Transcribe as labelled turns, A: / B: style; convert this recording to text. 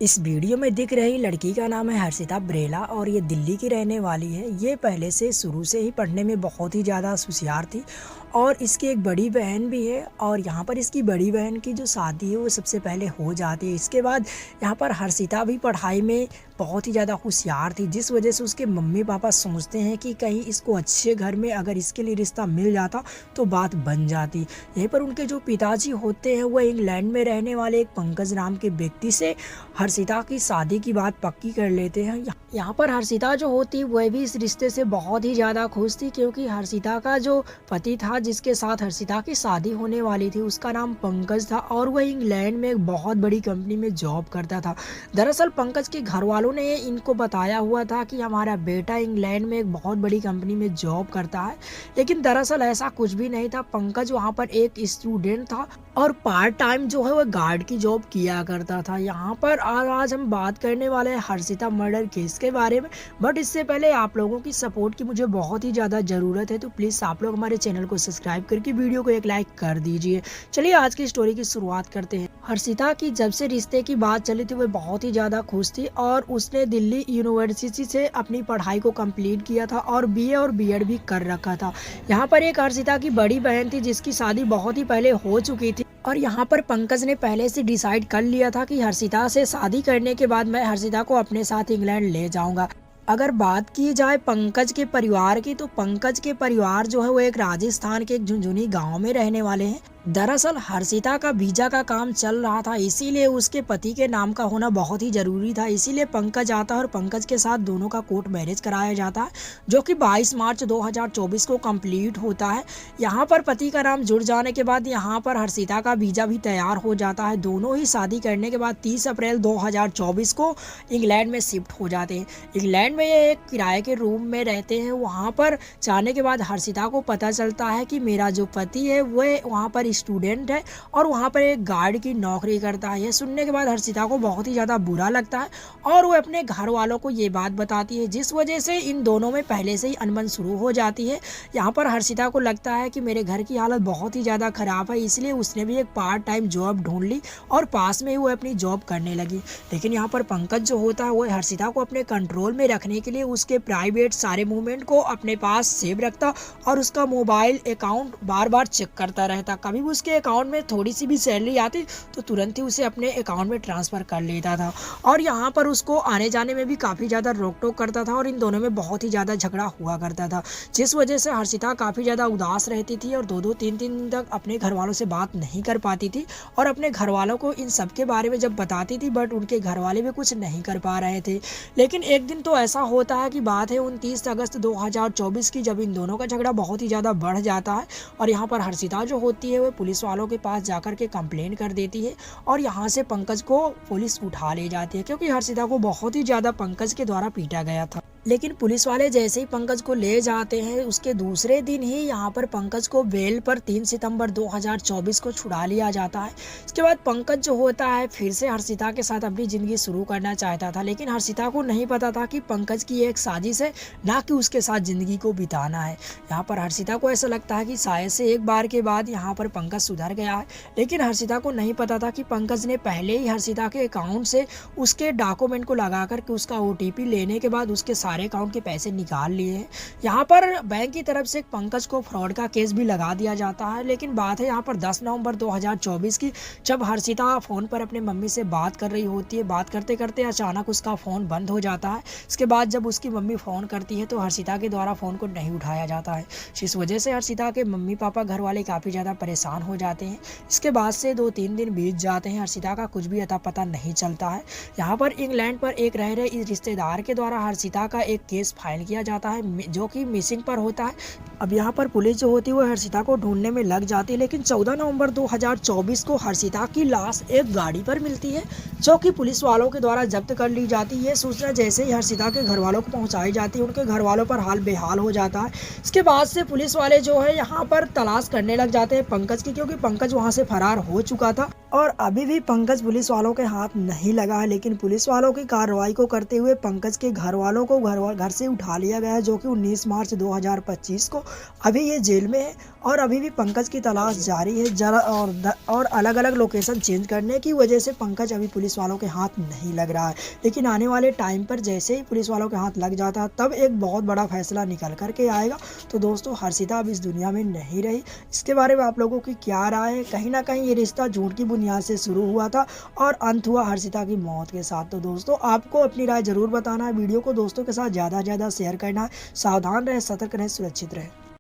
A: इस वीडियो में दिख रही लड़की का नाम है हर्षिता ब्रेला और ये दिल्ली की रहने वाली है। ये पहले से शुरू से ही पढ़ने में बहुत ही ज़्यादा होशियार थी और इसकी एक बड़ी बहन भी है और यहाँ पर इसकी बड़ी बहन की जो शादी है वो सबसे पहले हो जाती है। इसके बाद यहाँ पर हर्षिता भी पढ़ाई में बहुत ही ज़्यादा होशियार थी, जिस वजह से उसके मम्मी पापा सोचते हैं कि कहीं इसको अच्छे घर में अगर इसके लिए रिश्ता मिल जाता तो बात बन जाती। यहीं पर उनके जो पिताजी होते हैं वो इंग्लैंड में रहने वाले एक पंकज नाम के व्यक्ति से हर्षिता की शादी की बात पक्की कर लेते हैं। यहाँ पर हर्षिता जो होती वह भी इस रिश्ते से बहुत ही ज़्यादा खुश थी, क्योंकि हर्षिता का जो पति था जिसके साथ हर्षिता की शादी होने वाली थी उसका नाम पंकज था और वह इंग्लैंड में एक बहुत बड़ी कंपनी में जॉब करता था। दरअसल पंकज के घर वालों ने इनको बताया हुआ था कि हमारा बेटा इंग्लैंड में एक बहुत बड़ी कंपनी में जॉब करता है, लेकिन दरअसल ऐसा कुछ भी नहीं था। पंकज वहाँ पर एक स्टूडेंट था और पार्ट टाइम जो है वह गार्ड की जॉब किया करता था। यहाँ पर आज हम बात करने वाले हैं हर्षिता मर्डर केस के बारे में, बट इससे पहले आप लोगों की सपोर्ट की मुझे बहुत ही ज़्यादा ज़रूरत है, तो प्लीज़ आप लोग हमारे चैनल को सब्सक्राइब करके वीडियो को एक लाइक कर दीजिए। चलिए आज की स्टोरी की शुरुआत करते हैं। हर्षिता की जब से रिश्ते की बात चली थी वह बहुत ही ज़्यादा खुश थी और उसने दिल्ली यूनिवर्सिटी से अपनी पढ़ाई को कंप्लीट किया था और बीए और बीएड भी कर रखा था। यहाँ पर एक हर्षिता की बड़ी बहन थी जिसकी शादी बहुत ही पहले हो चुकी थी और यहाँ पर पंकज ने पहले से डिसाइड कर लिया था कि हर्षिता से शादी करने के बाद मैं हर्षिता को अपने साथ इंग्लैंड ले जाऊंगा। अगर बात की जाए पंकज के परिवार की, तो पंकज के परिवार जो है वो एक राजस्थान के एक झुंझुनी गांव में रहने वाले हैं। दरअसल हर्षिता का वीजा का काम चल रहा था, इसीलिए उसके पति के नाम का होना बहुत ही जरूरी था। इसीलिए पंकज आता है और पंकज के साथ दोनों का कोर्ट मैरिज कराया जाता है, जो कि 22 मार्च 2024 को कंप्लीट होता है। यहाँ पर पति का नाम जुड़ जाने के बाद यहाँ पर हर्षिता का वीजा भी तैयार हो जाता है। दोनों ही शादी करने के बाद 30 अप्रैल 2024 को इंग्लैंड में शिफ्ट हो जाते हैं। इंग्लैंड में ये एक किराए के रूम में रहते हैं। वहाँ पर जाने के बाद हर्षिता को पता चलता है कि मेरा जो पति है वह वहाँ पर स्टूडेंट है और वहाँ पर एक गार्ड की नौकरी करता है। यह सुनने के बाद हर्षिता को बहुत ही ज़्यादा बुरा लगता है और वो अपने घर वालों को ये बात बताती है, जिस वजह से इन दोनों में पहले से ही अनबन शुरू हो जाती है। यहाँ पर हर्षिता को लगता है कि मेरे घर की हालत बहुत ही ज़्यादा ख़राब है, इसलिए उसने भी एक पार्ट टाइम जॉब ढूंढ ली और पास में ही वो अपनी जॉब करने लगी। लेकिन यहाँ पर पंकज जो होता है वो हर्षिता को अपने कंट्रोल में रखने के लिए उसके प्राइवेट सारे मूवमेंट को अपने पास सेव रखता और उसका मोबाइल अकाउंट बार बार चेक करता रहता। कभी उसके अकाउंट में थोड़ी सी भी सैलरी आती तो तुरंत ही उसे अपने अकाउंट में ट्रांसफ़र कर लेता था और यहाँ पर उसको आने जाने में भी काफ़ी ज़्यादा रोक टोक करता था और इन दोनों में बहुत ही ज़्यादा झगड़ा हुआ करता था, जिस वजह से हर्षिता काफ़ी ज़्यादा उदास रहती थी और 2-3 दिन तक अपने घर वालों से बात नहीं कर पाती थी और अपने घर वालों को इन सब के बारे में जब बताती थी, बट उनके घर वाले भी कुछ नहीं कर पा रहे थे। लेकिन एक दिन तो ऐसा होता है कि बात है 29 अगस्त 2024 की, जब इन दोनों का झगड़ा बहुत ही ज़्यादा बढ़ जाता है और यहाँ पर हर्षिता जो होती है पुलिस वालों के पास जाकर के कंप्लेन कर देती है और यहाँ से पंकज को पुलिस उठा ले जाती है, क्योंकि हर्षिता को बहुत ही ज़्यादा पंकज के द्वारा पीटा गया था। लेकिन पुलिस वाले जैसे ही पंकज को ले जाते हैं उसके दूसरे दिन ही यहाँ पर पंकज को बेल पर 3 सितंबर 2024 को छुड़ा लिया जाता है। इसके बाद पंकज जो होता है फिर से हर्षिता के साथ अपनी ज़िंदगी शुरू करना चाहता था, लेकिन हर्षिता को नहीं पता था कि पंकज की एक साजिश है, ना कि उसके साथ ज़िंदगी को बिताना है। यहाँ पर हर्षिता को ऐसा लगता है कि शायद से एक बार के बाद यहाँ पर पंकज सुधर गया है, लेकिन हर्षिता को नहीं पता था कि पंकज ने पहले ही हर्षिता के अकाउंट से उसके डॉक्यूमेंट को लगा करके उसका OTP लेने के बाद उसके सारे अकाउंट के पैसे निकाल लिए हैं। यहाँ पर बैंक की तरफ से पंकज को फ्रॉड का केस भी लगा दिया जाता है। लेकिन बात है यहाँ पर 10 नवंबर 2024 की, जब हर्षिता फ़ोन पर अपने मम्मी से बात कर रही होती है। बात करते करते अचानक उसका फ़ोन बंद हो जाता है। इसके बाद जब उसकी मम्मी फ़ोन करती है तो हर्षिता के द्वारा फ़ोन को नहीं उठाया जाता है। इस वजह से हर्षिता के मम्मी पापा घर वाले काफ़ी ज़्यादा परेशान हो जाते हैं। इसके बाद से 2-3 दिन बीत जाते हैं, हर्षिता का कुछ भी अता पता नहीं चलता है। यहाँ पर इंग्लैंड पर एक रह रहे रिश्तेदार के द्वारा हर्षिता का एक केस फाइल किया जाता है जो कि मिसिंग पर होता है। अब यहाँ पर पुलिस जो होती है वो हर्षिता को ढूंढने में लग जाती है, लेकिन 14 नवंबर 2024 को हर्षिता की लाश एक गाड़ी पर मिलती है, जो कि पुलिस वालों के द्वारा जब्त कर ली जाती है। सूचना जैसे ही हर्षिता के घर वालों को पहुँचाई जाती है, उनके घर वालों पर हाल बेहाल हो जाता है। इसके बाद से पुलिस वाले जो है यहाँ पर तलाश करने लग जाते हैं पंकज की, क्योंकि पंकज वहाँ से फरार हो चुका था। और अभी भी पंकज पुलिस वालों के हाथ नहीं लगा है, लेकिन पुलिस वालों की कार्रवाई को करते हुए पंकज के घर वालों को घर से उठा लिया गया है, जो कि 19 मार्च 2025 को। अभी ये जेल में है और अभी भी पंकज की तलाश जारी है। जरा और अलग अलग लोकेशन चेंज करने की वजह से पंकज अभी पुलिस वालों के हाथ नहीं लग रहा है, लेकिन आने वाले टाइम पर जैसे ही पुलिस वालों के हाथ लग जाता है तब एक बहुत बड़ा फैसला निकल करके आएगा। तो दोस्तों, हर्षिता अब इस दुनिया में नहीं रही। इसके बारे में आप लोगों की क्या राय है? कहीं ना कहीं ये रिश्ता झूठ की बुनियाद से शुरू हुआ था और अंत हुआ हर्षिता की मौत के साथ। तो दोस्तों, आपको अपनी राय जरूर बताना है। वीडियो को दोस्तों के साथ ज़्यादा से ज़्यादा शेयर करना है। सावधान रहें, सतर्क रहें, सुरक्षित रहें।